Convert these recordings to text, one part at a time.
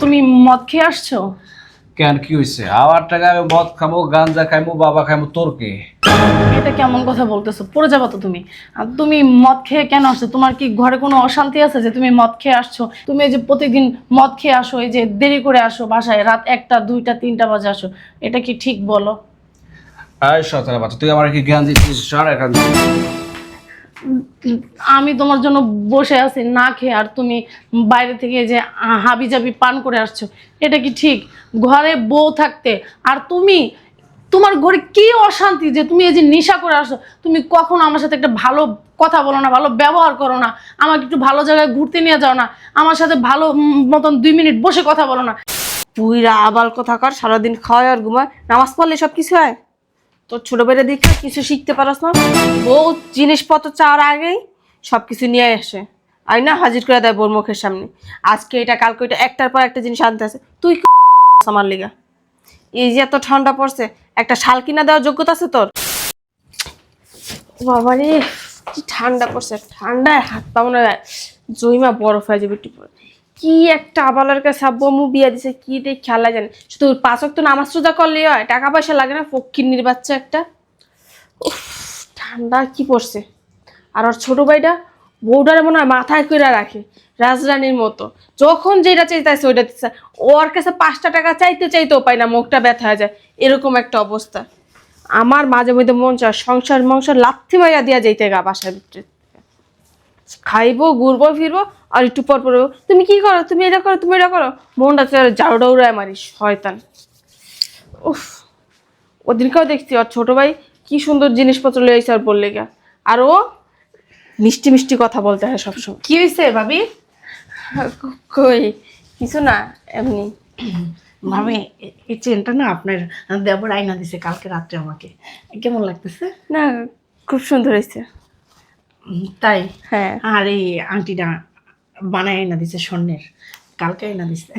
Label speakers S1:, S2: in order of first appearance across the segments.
S1: তুমি মদ খেয়ে আসছো?
S2: কেন কি হয়েছে? আমার টাকা আমি মদ খাবো, গাঞ্জা খাইবো, বাবা খাইবো, তোর কে?
S1: এটা কেমন কথা বলতেছো? পড়ে যাবো তো তুমি। আর তুমি মদ খেয়ে কেন আসছো? তোমার কি ঘরে কোনো অশান্তি আছে যে তুমি মদ খেয়ে আসছো? তুমি এই যে প্রতিদিন মদ খেয়ে আসো, এই যে দেরি করে আসো বাসায়, রাত 1টা 2টা 3টা বাজে আসো, এটা কি ঠিক বলো?
S2: আয় সতেরো বাচ্চা, তুই আমার কি জ্ঞান দিচ্ছিস? সর এখান থেকে।
S1: আমি তোমার জন্য বসে আছি না খেয়ে, আর তুমি বাইরে থেকে এই যে হাবিজাবি পান করে আসছো, এটা কি ঠিক? ঘরে বউ থাকতে আর তুমি, তোমার ঘরে কি অশান্তি যে তুমি এই যে নেশা করে আসো? তুমি কখনো আমার সাথে একটা ভালো কথা বলো না, ভালো ব্যবহার করো না, আমাকে একটু ভালো জায়গায় ঘুরতে নিয়ে যাও না, আমার সাথে ভালো মতন 2 মিনিট বসে কথা বলো না।
S3: পুইরা আবাল কোথাকার, সারাদিন খাওয়ায় আর ঘুমায়, নামাজ পড়লে সব কিছু হয়। তোর ছোট বেড়ে দেখে কিছু শিখতে পারস না। বউ জিনিসপত্র চাওয়ার আগেই সব কিছু নিয়ে আসে, আইনা হাজির করে দেয় বোর মুখের সামনে। আজকে এটা কালকে এটা, একটার পর একটা জিনিস আনতে আছে। তুই কি আমার লিগা? এই যে এত ঠান্ডা পড়ছে, একটা শাল কিনা দেওয়ার যোগ্যতা আছে তোর? বাবারে, কি ঠান্ডা পড়ছে! ঠান্ডায় হাত পা মনে হয় জইমা বরফ হয়ে যাবে একটু পরে। কি একটা আবালের কাছে আব্বু আম্মু বিয়া দিছে, কি দেখ খেলা জানে। শুধু 5 ওয়াক্ত নামাজ রোজা করলেই হয়, টাকা পয়সা লাগে না। ফকিন্নির বাচ্চা একটা। উফ, ঠান্ডা কি পড়ছে! আর ওর ছোট ভাইটা বউডারে মনে হয় মাথায় কইরা রাখে রাজরানীর মতো। যখন যেটা চাইতেছে ওইটা দিচ্ছে। ওর কাছে 5টা টাকা চাইতে চাইতেও পায় না, মুখটা ব্যথা হয়ে যায়। এরকম একটা অবস্থা। আমার মাঝে মধ্যে মন চায় সংসার মংসার লাথি মাইয়া দিয়া যাইতে গা বাসার ভিতরে। খাইবো, ঘুরবো, ফিরবো, আর একটু পর পর তুমি কি করো, তুমি এটা করো, তুমি এটা করো। মনটা ঝাড়ু ডাউড়ায় মারি শয়তান। উফ, ওদিনকেও দেখছি ওর ছোট ভাই কি সুন্দর জিনিসপত্র লয়ে আইছে আর বললে গা। আর ও মিষ্টি মিষ্টি কথা বলতে হয় সবসময়।
S1: কি হয়েছে ভাবি?
S3: কই কিছু না, এমনি।
S1: ভাবি, এই চেনটা না আপনার দেবর আইনা দিছে কালকে রাত্রে আমাকে। কেমন লাগতেছে?
S3: না, খুব সুন্দর হয়েছে।
S1: তাই?
S3: হ্যাঁ।
S1: আর এই আংটিটা বানায় আইনা দিছে স্বর্ণের, কালকে আইনা দিছে।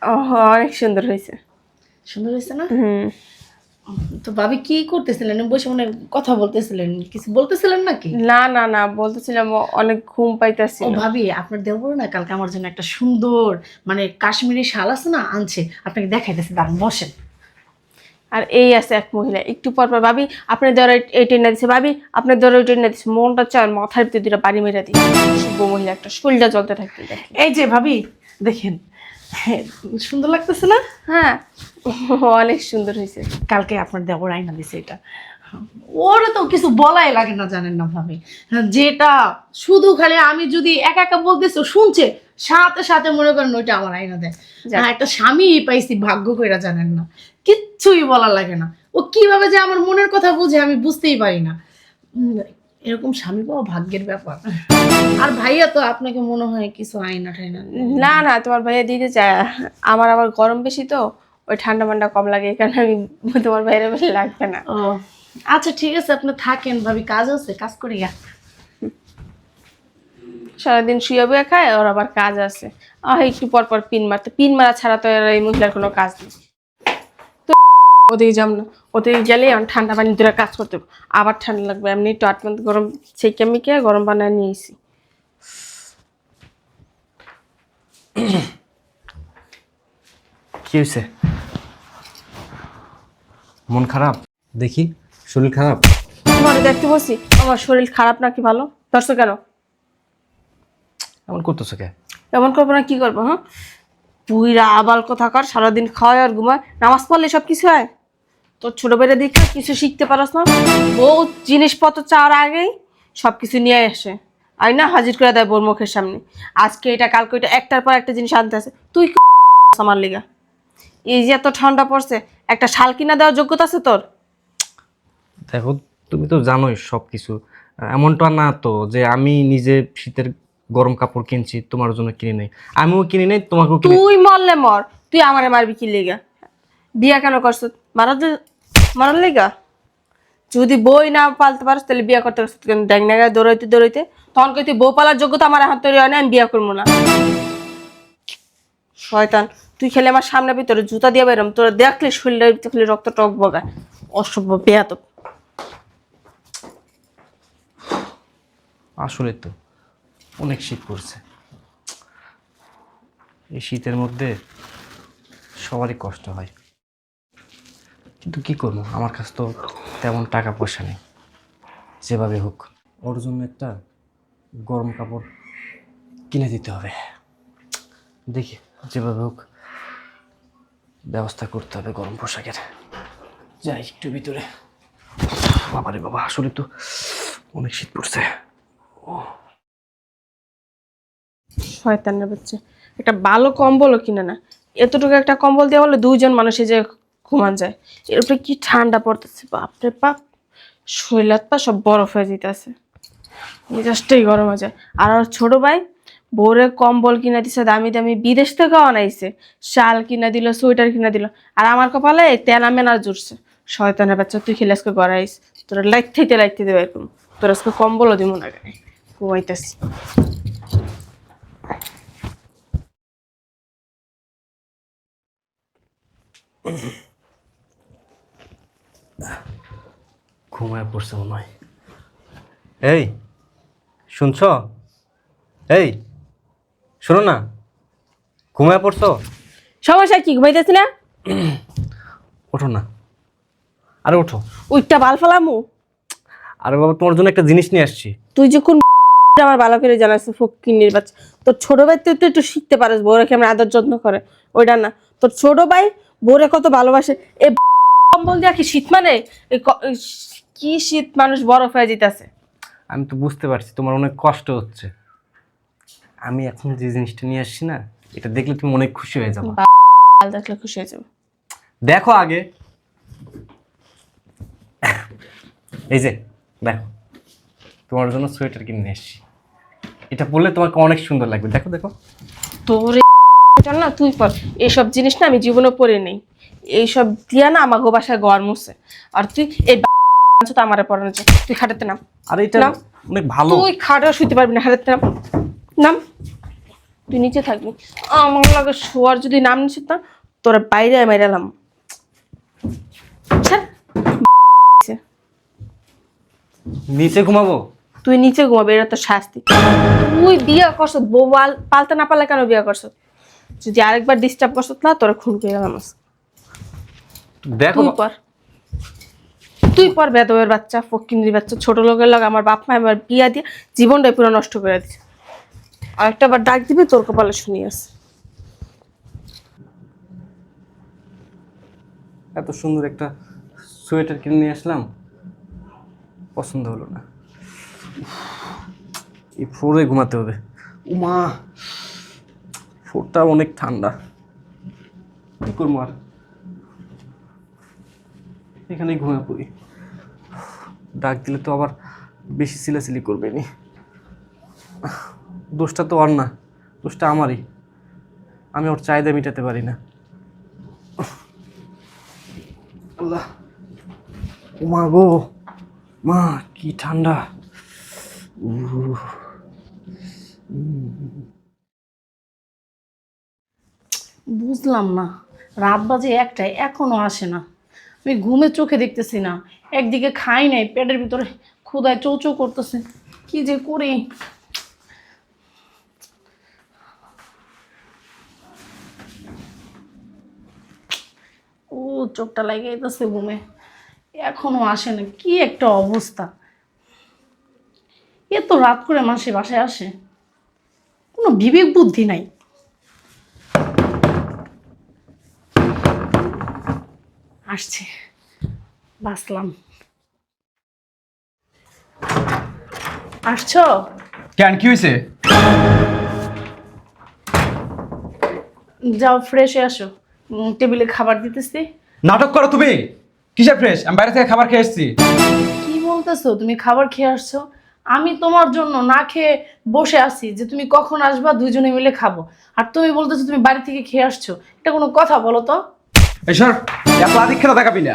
S3: ও, অনেক সুন্দর হয়েছে।
S1: সুন্দর হয়েছে না?
S3: হুম।
S1: তো ভাবি কি করতেছিলেন? বসে মনে হয় কথা বলতেছিলেন, কিছু বলতেছিলেন নাকি?
S3: না না না, বলতেছিলাম অনেক ঘুম পাইতাছি।
S1: ও ভাবি, আপনার দেবর না কালকে আমার জন্য একটা সুন্দর মানে কাশ্মীরি শাল আছে না, আনছে, আপনাকে দেখাইতেছে, দাঁড়ান বসেন।
S3: আর এই আছে এক মহিলা, একটু পর পর ভাবি আপনার দ্বারা এই টেনে দিচ্ছে, ভাবি আপনার দ্বারা ওই টেনে দিচ্ছে। মনটা চায় মাথার ভিতরে দুটা বাড়ি মেরে দিই। শুভ মহিলা একটা, শরীরটা চলতে থাকতে দেখি।
S1: এই যে ভাবি, দেখেন, হ্যাঁ, সুন্দর লাগতেছে না?
S3: হ্যাঁ, অনেক সুন্দর হয়েছে।
S1: কালকে আপনার দেবর আইনা দিছে এটা। ওরা তো কিছু বলাই লাগে না, জানেন না ভাবি, যেটা শুধু খালি আমি যদি একা একা বলতেছি ও শুনছে, সাথে সাথে মনে করেন ওইটা আমার আইনা দেয়। একটা স্বামী পাইছি ভাগ্য কইরা, জানেন না, কিচ্ছুই বলা লাগে না। ও কিভাবে যে আমার মনের কথা বুঝে আমি বুঝতেই পারি না। এরকম স্বামী পাওয়া ভাগ্যের ব্যাপার। আর ভাইয়া তো আপনাকে মনে হয় কিছু আয়না ঠাইনা।
S3: না না, তোমার ভাইয়া দিতে চায়। আমার আবার গরম বেশি তো, ওই ঠান্ডা মান্ডা কম লাগে, এই কারণে আমি তোমার ভাইয়ের বেশি লাগবে না।
S1: ও আচ্ছা, ঠিক আছে, আপনি থাকেন, ভাবি কাজ আছে, কাজ করি গা।
S3: সারাদিন শুয়ে বয়ে খায়, ওর আবার কাজ আছে। একটু পর পর পিন মারতে, পিন মারা ছাড়া তো আর এই মহিলার কোনো কাজ নেই। তো ওদিকে যাম না, ওদিকে গেলে এখন ঠান্ডা পানি ধরে কাজ করতে হবে। আবার ঠান্ডা লাগবে, এমনি একটু আটমন্ত গরম সেকে মিকে গরম বানায় নিয়েছি।
S2: কি হয়েছে? মন খারাপ দেখি, শরীর খারাপ?
S3: তোমার দেখতে বলছি আমার শরীর খারাপ নাকি ভালো? ধরছো কেন?
S2: এমন করতেছো কে?
S3: এমন করবো না, কি করবো? হ্যাঁ, পুইরা আবাল কোথাকার, সারাদিন খাওয়ায় আর ঘুমায়, নামাজ পড়লে সব কিছু হয়। তোর ছোট বেড়ে দেখে কিছু শিখতে পারস না। বউ জিনিসপত্র চাওয়ার আগেই সব কিছু নিয়ে আসে, আইনা হাজির করে দেয় বোর মুখের সামনে। আজকে এটা কালকে এটা, একটার পর একটা জিনিস আনতে আছে। তুই কি আমার লিগা? এই যে এত ঠান্ডা পড়ছে, একটা শাল কিনা দেওয়ার যোগ্যতা আছে তোর?
S2: দেখো, তুমি তো জানোই সব কিছু। এমনটা না তো যে আমি নিজে শীতের গরম কাপড় কিনছি তোমার জন্য কিনে নেই, আমিও কিনে নেই, তোমাকেও কিনে।
S3: তুই মরলে মর, তুই আমারে মারবি কি লিগা? বিয়া কেন করছ? মারার লিগা? যদি বই না পালতে পারস তাহলে বিয়া করতে পারছিস কেন? দেখ না দৌড়াইতে দৌড়াইতে, তখন কই তুই বউ পালার যোগ্যতা আমার হাত তৈরি হয় না, আমি বিয়া করবো না। শয়তান, তুই খেলে আমার সামনে ভিতরে জুতা দিয়ে বেরোম, তোরা দেখলে শরীরটা খালি রক্ত টক বগায়। অসভ্য বেয়াদব।
S2: আসলে তো অনেক শীত পড়ছে। এই শীতের মধ্যে সবারই কষ্ট হয়, কিন্তু কি করবো, আমার কাছে তো তেমন টাকা পয়সা নেই। যেভাবে হোক ওর জন্য একটা গরম কাপড় কিনে দিতে হবে। দেখি যেভাবে হোক ব্যবস্থা করতে হবে গরম পোশাকের। যাই একটু ভিতরে। বাবারে বাবা, আসলে তো অনেক শীত পড়ছে।
S3: শয়তানের বাচ্চা, একটা ভালো কম্বলও কিনে না। এতটুকু একটা কম্বল দিয়ে বলে 2 জন মানুষে যে ঘুমান যায়। এর উপরে কি ঠান্ডা পড়তেছে, বাপরে বাপ। শরীর পা সব বরফ হয়ে যেতেছে, মেজাজটাই গরম হয়ে যায়। আর ওর ছোট ভাই বউরে কম্বল কিনা দিছে দামি দামি, বিদেশ থেকে আনাইছে। শাল কিনা দিল, সোয়েটার কিনা দিল। আর আমার কপালে তেনা মেনার জুড়ছে। শয়তানের বাচ্চা, তুই খেলে আজকে গড়াইস, তোরা লাইতে দেবে এরকম। তোর আজকে কম্বলও দিব না গায়ে, ঘুমাইতেছি।
S2: ঘুমায় পড়ছে মনে হয়। এই শুনছ? এই শোনো না, ঘুমায় পড়ছো?
S3: সমস্যা কি, ঘুমাইতেছি না?
S2: ওঠো না, আরে ওঠো।
S3: উইটটা বাল ফেলামু?
S2: আরে বাবা, তোমার জন্য একটা জিনিস নিয়ে আসছি।
S3: তুই যে কোন আমার ভালো করে জানাস, ফকিন্নির বাচ্চা। তোর ছোট ভাই তুই একটু শিখতে পারিস, বউরে কেমন আদর যত্ন করে, ওইটা না। তোর ছোট ভাই বউরে কত ভালোবাসে। এই কম্বল দিয়া কি শীত মানে? কি শীত, মানুষ বরফ হয়ে যেতেছে।
S2: আমি তো বুঝতে পারছি তোমার অনেক কষ্ট হচ্ছে। আমি এখন যে জিনিসটা নিয়ে আসছি না, এটা দেখলে তুমি অনেক খুশি হয়ে যাবে।
S3: বাল দেখলে খুশি হয়ে যাবে।
S2: দেখো আগে, এই যে দেখো, তোমার জন্য সোয়েটার কিনে নিয়ে এসছি। এটা পরলে তোমাকে অনেক সুন্দর লাগবে। দেখো দেখো।
S3: তোর চল না, তুই পর। এইসব জিনিস না আমি জীবনে পরে নেই। এইসব দিয়া না আমাকে বাসায় গড় মুছে। আর তুই এই তো আমার পড়ানো যায়। তুই খাটাতে নাম।
S2: আরে এটা
S3: নাম।
S2: অনেক ভালো।
S3: তুই খাটেও শুতে পারবি না, খাটাতে নাম। নাম। তুই নিচে থাকবি। আমার লাগে শোয়ার যদি নাম নিছিস না, তোরা বাইরে মেরালাম।
S2: নিচে ঘুমাবো?
S3: তুই নিচে ঘুমাবি, এটা তো শাস্তি। তুই বিয়া করছ, বউ পালতে না পারলে কেন বিয়া করছ? যদি আরেকবার ডিস্টার্ব করছ না, তোরা খুন করে গেলাম।
S2: দেখো
S3: তুই পর, তুই পর বেদবের বাচ্চা, ফকিন্নির বাচ্চা, ছোট লোকের লগে আমার বাপ মা আমার বিয়া দিয়ে জীবনটাই পুরো নষ্ট করে দিচ্ছে। আর একটা বার ডাক দিবি, তোর কপালে শুনি আছে।
S2: এত সুন্দর একটা সোয়েটার কিনে নিয়ে আসলাম, পছন্দ হলো না। এই ফ্লোরে ঘুমাতে হবে। উমা, ফ্লোরটা অনেক ঠান্ডা, কি করবো আর, এখানেই ঘুমিয়ে পড়ি। ডাক দিলে তো আবার বেশি চিলাচিলি করবে নি। দোষটা তো ওর না, দোষটা আমারই। আমি ওর চাহিদা মেটাতে পারি না। আল্লাহ, উমা গো, মা কি ঠান্ডা।
S1: বুঝলাম না, রাত বাজে 1টায় এখনো আসে না। আমি ঘুমে চোখে দেখতেছি না, একদিকে খাই নাই, পেটের ভিতরে ক্ষুধায় চৌচৌ করতেছে। কি যে করি। ও চোখটা লাগে যাইতেছে ঘুমে, এখনো আসে না। কি একটা অবস্থা, এত রাত করে মাসে বাসায় আসে, কোনো বিবেক বুদ্ধি নাই। আসছে, বাসলাম। আসছো?
S4: কেন, কি হয়েছে?
S1: যাও ফ্রেশ হয়ে আসো, টেবিলে খাবার দিতেছি।
S4: নাটক করো তুমি? কিসের ফ্রেশ? আমি বাইরে থেকে খাবার খেয়ে এসেছি।
S1: কি বলতেছো? তুমি খাবার খেয়ে আসছো? আমি তোমার জন্য না খেয়ে বসে আছি যে তুমি কখন আসবা, দুইজনে মিলে খাবো। আর তুমি বলতেছো তুমি বাড়ি থেকে খেয়ে আসছো। এটা কোনো কথা বলো তো?
S4: এই সর, এত আধিক্যতা দেখাবি না।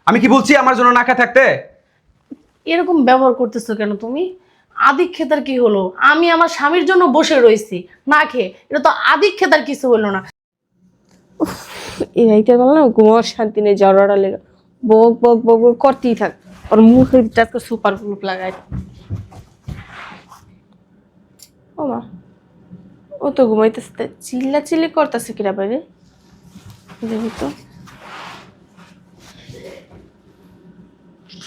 S4: আমি কি বলছি আমার জন্য না খেয়ে থাকতে?
S1: এরকম ব্যবহার করতেছো কেন তুমি? আদিক্ষেতার কি হলো? আমি আমার স্বামীর জন্য বসে রয়েছি না খেয়ে, এটা তো আদিক্ষেতার কিছু হলো না।
S3: এই রাইতে বল না, ঘুমার শান্তি নেই, জ্বরটা লেগে বক বক বক বক করতেই থাক। ওর মুখের ভিতরে সুপার গ্লুপ লাগাই। ও মা, ও তো ঘুমাইতেছে, তা চিল্লা চিল্লি করতেছে কিরা বাইরে, দেখি তো।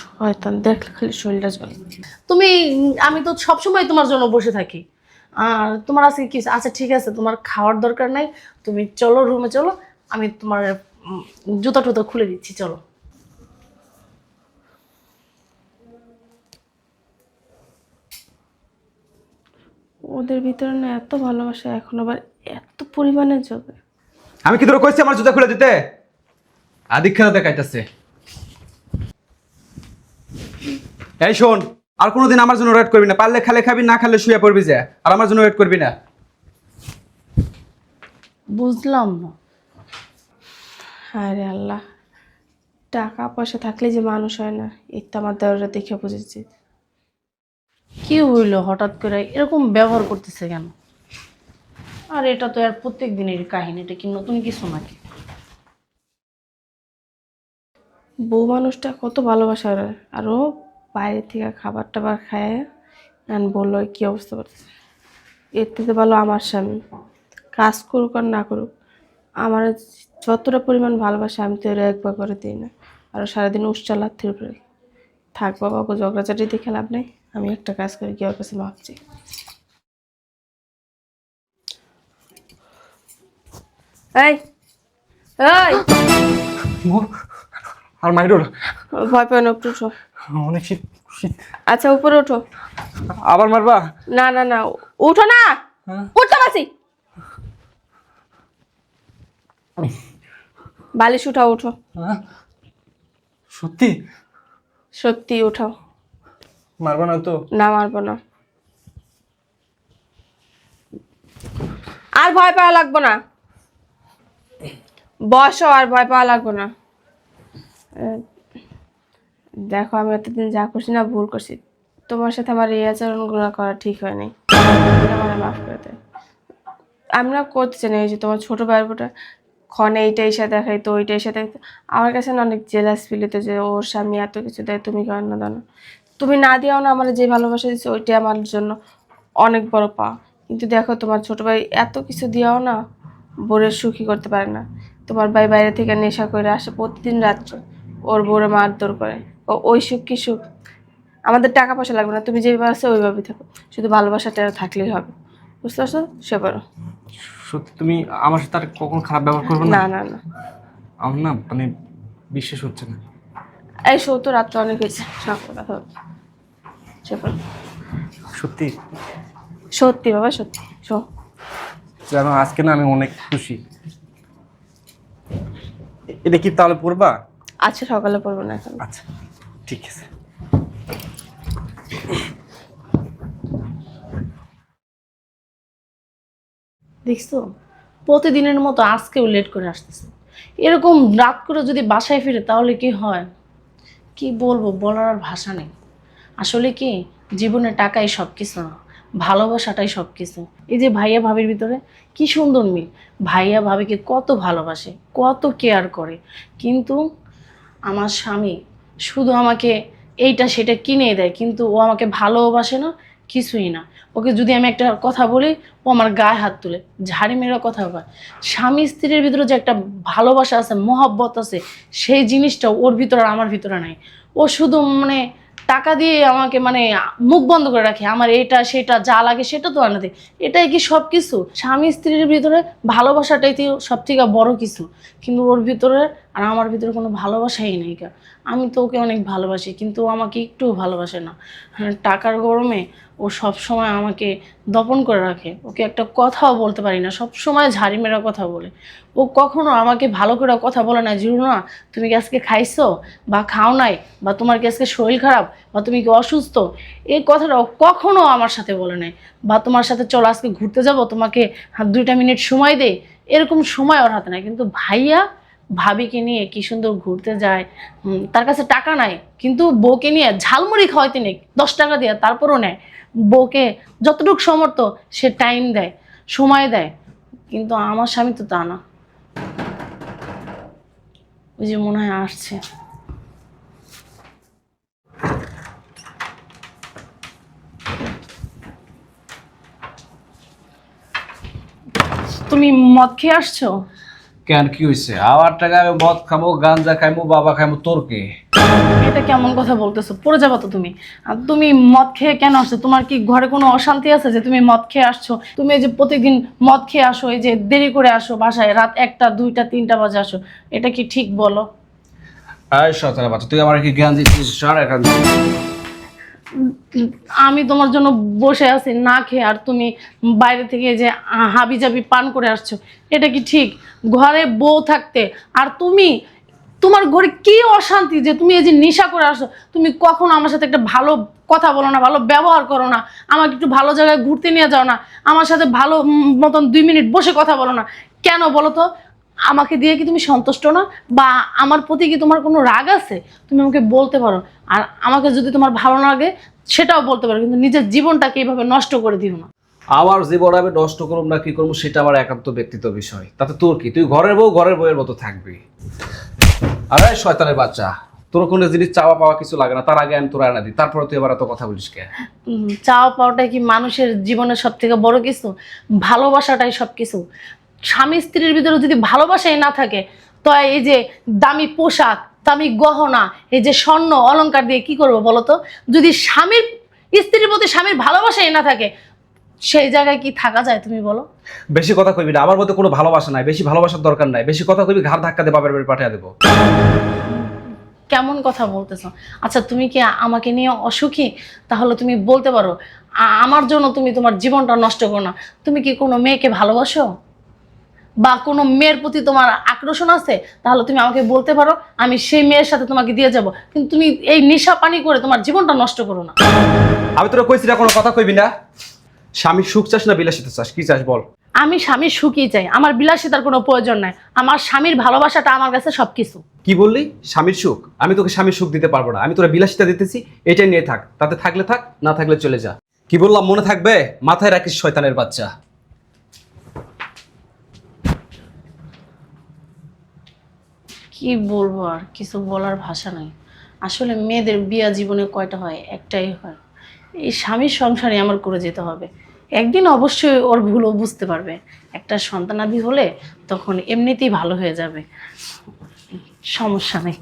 S3: শয়তান, দেখলে খালি শরীরটা জ্বলে।
S1: তুমি আমি তো সবসময় তোমার জন্য বসে থাকি। আর তোমার আজকে কি, আচ্ছা ঠিক আছে, তোমার খাওয়ার দরকার নাই, তুমি চলো রুমে চলো, আমি তোমার জুতা টুতা খুলে দিচ্ছি, চলো।
S3: ওদের ভিতরে না এত ভালোবাসা, এখন আবার এত পরিমাণে জবে।
S4: আমি কি তোর কইছি আমার জুতা খুলে দিতে? আদিক্ষেতা দেখাইতেছে। এই শোন, আর কোনোদিন আমার জন্য ওয়েট করবি না। পারলে খালে খাবি, না খালে শুয়ে পড়বি যা। আর আমার জন্য ওয়েট করবি না।
S1: বুঝলাম না।
S3: আরে আল্লাহ, টাকা পয়সা থাকলে যে মানুষ হয় না, এই তো আমার দেওয়াটা দেখে বুঝেছি।
S1: কি হইলো হঠাৎ করে এরকম ব্যবহার করতেছে কেন? আর এটা তো আর প্রত্যেক দিনের কাহিনী, এটা কি নতুন কিছু নাকি?
S3: বউ মানুষটা কত ভালোবাসা ওরা, আর ও বাইরে থেকে খাবার টাবার খায় আর বললো কি অবস্থা করতেছে। এর থেকে ভালো আমার স্বামী কাজ করুক আর না করুক, আমার যতটা পরিমাণ ভালোবাসা আমি তো এর একবার করে দিই না। আর সারাদিন উচ্চালার উপরে থাক বাবা, ওকে ঝগড়াঝাটি দেখে লাভ নেই। আমি একটা কাজ করে কি ওর কাছে ভাবছি। এই এই,
S2: আর মাইরোর
S3: ভয় পেও না, একটু উঠো।
S2: অনেক শীত শীত।
S3: আচ্ছা উপরে ওঠো।
S2: আবার মারবা?
S3: না না না, উঠো না, উঠতে পারছি। বালিশ উঠাও, উঠো।
S2: সত্যি?
S3: সত্যি উঠাও।
S2: মারবা না তো?
S3: না মারবো না। আর ভয় পাওয়া লাগবো না, বসো, আর ভয় পাওয়া লাগবো না। দেখো আমি এতদিন যা করছি না ভুল করছি, তোমার সাথে আমার এই আচরণগুলো করা ঠিক হয়নি, আমার মাফ করে দেয়। আমি না করতে চাই না, এই যে তোমার ছোট ভাইয়ের বোটা ক্ষণে এইটা এসে দেখাই তো ওইটা এসে দেখাই, আমার কাছে না অনেক জেলাস ফিল হতো যে ওর স্বামী এত কিছু দেয়, তুমি কেন না দাও না। তুমি না দিও না, আমার যে ভালোবাসা দিচ্ছে ওইটাই আমার জন্য অনেক বড় পাওয়া। কিন্তু দেখো তোমার ছোট ভাই এত কিছু দিয়েও না বোরের সুখী করতে পারে না। তোমার ভাই বাইরে থেকে নেশা করে আসে প্রতিদিন রাত্রে, ওর বোরে মারধর করে। ওই সুখ কি সুখ? আমাদের টাকা পয়সা লাগবে না, তুমি যেভাবে আছে ওইভাবেই থাকো, শুধু ভালোবাসাটা থাকলেই হবে। বুঝতে পারছো? সে পারো।
S2: সত্যি তুমি আমার সাথে আর কখনো খারাপ ব্যবহার করবে
S3: না
S2: না?
S3: না না,
S2: আমার না মানে বিশ্বাস হচ্ছে না।
S3: এই শো তো রাত্রে অনেক হয়েছে, সামনে কথা বল। সে পারো।
S2: সত্যি?
S3: সত্যি বাবা সত্যি, শো।
S2: জানো আজকে না আমি অনেক খুশি। এটা কি তাহলে পড়বা?
S3: আচ্ছা সকালে পড়বো না এখন।
S2: আচ্ছা ঠিক আছে।
S1: দেখছো, প্রতিদিনের মতো আজকেও লেট করে আসতেছে। এরকম রাত করে যদি বাসায় ফিরে তাহলে কি হয়? কি বলবো, বলার আর ভাষা নেই। আসলে কি, জীবনে টাকাই সব কিছু না, ভালোবাসাটাই সব কিছু। এই যে ভাইয়া ভাবির ভিতরে কি সুন্দর মিল, ভাইয়া ভাবিকে কত ভালোবাসে, কত কেয়ার করে, কিন্তু আমার স্বামী শুধু আমাকে এইটা সেটা কিনে দেয়, কিন্তু ও আমাকে ভালোবাসে না, কিছুই না। ওকে যদি আমি একটা কথা বলি, ও আমার গায়ে হাত তুলে ঝাড়ি মেরে কথা বলে। স্বামী স্ত্রীর ভিতরে যে একটা ভালোবাসা আছে, মহব্বত আছে, সেই জিনিসটা ওর ভিতরে আর আমার ভিতরে নাই। ও শুধু মানে টাকা দিয়ে আমাকে মানে মুখ বন্ধ করে রাখে, আমার এটা সেটা যা লাগে সেটা তো আনা দেয়। এটাই কি সব কিছু? স্বামী স্ত্রীর ভিতরে ভালোবাসাটাই তো সব থেকে বড় কিছু, কিন্তু ওর ভিতরে আর আমার ভিতরে কোনো ভালোবাসাই নেই। আমি তো ওকে অনেক ভালোবাসি, কিন্তু ও আমাকে একটু ভালোবাসে না। হ্যাঁ, টাকার গরমে ও সব সময় আমাকে দপন করে রাখে, ওকে একটা কথাও বলতে পারি না, সব সময় ঝাড়ি মেরা কথা বলে। ও কখনো আমাকে ভালো করে কথা বলে না, না তুমি কি আজকে খাইছো বা খাও নাই, বা তোমার কি আজকে শরীর খারাপ, বা তুমি কি অসুস্থ, এই কথাটা ও কখনো আমার সাথে বলে নাই। বা তোমার সাথে চলো আজকে ঘুরতে যাব, তোমাকে 2 মিনিট সময় দে, এরকম সময় ওর হাতে নাই। কিন্তু ভাইয়া ভাবিকে নিয়ে কি সুন্দর ঘুরতে যায়, তার কাছে টাকা নাই কিন্তু বউকে নিয়ে ঝালমুড়ি খাওয়াইতে নেই 10 টাকা দিয়ে, তারপরও নেয়। বউকে যতটুকু সমর্থ সে টাইম দেয়, সময় দেয়, কিন্তু আমার স্বামী তো তা না। ওই যে মনে হয় আসছে। তুমি মদ খেয়ে আসছো?
S5: কেন কি হয়েছে? আমার টাকা আমি মদ খামো, গাঞ্জা খাইমো, বাবা খাইমো, তোর কে?
S1: এটা কেমন কথা বলতেছো? পড়ে যাবো তো তুমি। আর তুমি মদ খেয়ে কেন আসছো? তোমার কি ঘরে কোনো অশান্তি আছে যে তুমি মদ খেয়ে আসছো? তুমি এই যে প্রতিদিন মদ খেয়ে আসো, এই যে দেরি করে আসো বাসায়, রাত 1টা 2টা 3টা বাজে আসো, এটা কি ঠিক বলো?
S5: এই শয়তানের বাচ্চা, তুই আমার কি জ্ঞান দিচ্ছিস? সর এখান থেকে।
S1: আমি তোমার জন্য বসে আছি না খেয়ে, আর তুমি বাইরে থেকে এই যে হাবিজাবি পান করে আসছো, এটা কি ঠিক? ঘরে বউ থাকতে আর তুমি, তোমার ঘরে কি অশান্তি যে তুমি এই যে নেশা করে আসো? তুমি কখনো আমার সাথে একটা ভালো কথা বলো না, ভালো ব্যবহার করো না, আমাকে একটু ভালো জায়গায় ঘুরতে নিয়ে যাও না, আমার সাথে ভালো মতন 2 মিনিট বসে কথা বলো না। কেন বলো তো? আমাকে দিয়ে কি তুমি সন্তুষ্ট না? বা আমার প্রতি কি তোমার কোনো রাগ আছে? তুমি আমাকে বলতে পারো। আর আমাকে যদি তোমার ভালো না লাগে সেটাও বলতে পারো, কিন্তু নিজের জীবনটাকে এইভাবে নষ্ট করে দিও না।
S5: আমার জীবন আমি নষ্ট করুম না কি করবো সেটা আমার একান্ত ব্যক্তিগত বিষয়, তাতে তোর কি? তুই ঘরের বউ ঘরের বউয়ের মতো থাকবি। আরে শয়তানের বাচ্চা, তোর কোনো জিনিস চাওয়া পাওয়া কিছু লাগে না, তার আগে আমি তোর আয়না দিই, তারপরে তুই এবার এত কথা বলিস কে?
S1: চাওয়া পাওয়াটাই কি মানুষের জীবনের সব থেকে বড় কিছু? ভালোবাসাটাই সব কিছু। স্বামী স্ত্রীর ভিতরে যদি ভালোবাসাই না থাকে, তো এই যে দামি পোশাক, দামি গহনা, এই যে স্বর্ণ অলংকার দিয়ে কি করবো বলো তো? যদি স্বামীর স্ত্রীর প্রতি স্বামীর ভালোবাসাই না থাকে, সেই জায়গায় কি থাকা যায় তুমি বলো?
S4: বেশি কথা কইবি না, আমার মধ্যে কোনো ভালোবাসা নাই, বেশি ভালোবাসার দরকার নাই। বেশি কথা কইবি ঘাড় ধাক্কা দিয়ে বাপের বাড়ি পাঠিয়ে দেবো।
S1: কেমন কথা বলতেছো? আচ্ছা তুমি কি আমাকে নিয়ে অসুখী? তাহলে তুমি বলতে পারো, আমার জন্য তুমি তোমার জীবনটা নষ্ট করো না। তুমি কি কোনো মেয়েকে ভালোবাসো? বা কোনো মেয়ের প্রতি তোমার আকর্ষণ আছে? তাহলে তুমি আমাকে বলতে পারো, আমি সেই মেয়ের সাথে তোমাকে দিয়ে যাব। কিন্তু তুমি এই নেশা পানি করে তোমার জীবনটা নষ্ট করো না।
S4: আমি তোরা কইছি না কোনো কথা কইবি না। স্বামীর সুখ চাস না বিলাসিতা চাস? কি চাস বল?
S1: আমি স্বামীর সুখই চাই, আমার বিলাসিতার কোনো প্রয়োজন নাই। আমার স্বামীর ভালোবাসাটা আমার কাছে সবকিছু।
S4: কি বললি? স্বামীর সুখ? আমি তোকে স্বামীর সুখ দিতে পারবো না। আমি তোরা বিলাসিতা দিতেছি, এটাই নিয়ে থাক। তাতে থাকলে থাক, না থাকলে চলে যা। কি বললাম মনে থাকবে? মাথায় রাখিস শয়তানের বাচ্চা।
S1: কি বলবো, আর কিছু বলার ভাষা নাই। আসলে মেয়েদের বিয়া জীবনে কয়টা হয়? একটাই হয়। এই স্বামীর সংসারে আমার করে যেতে হবে। একদিন অবশ্যই ওর ভুলও বুঝতে পারবে। একটা সন্তানাদি হলে তখন এমনিতেই ভালো হয়ে যাবে, সমস্যা নেই।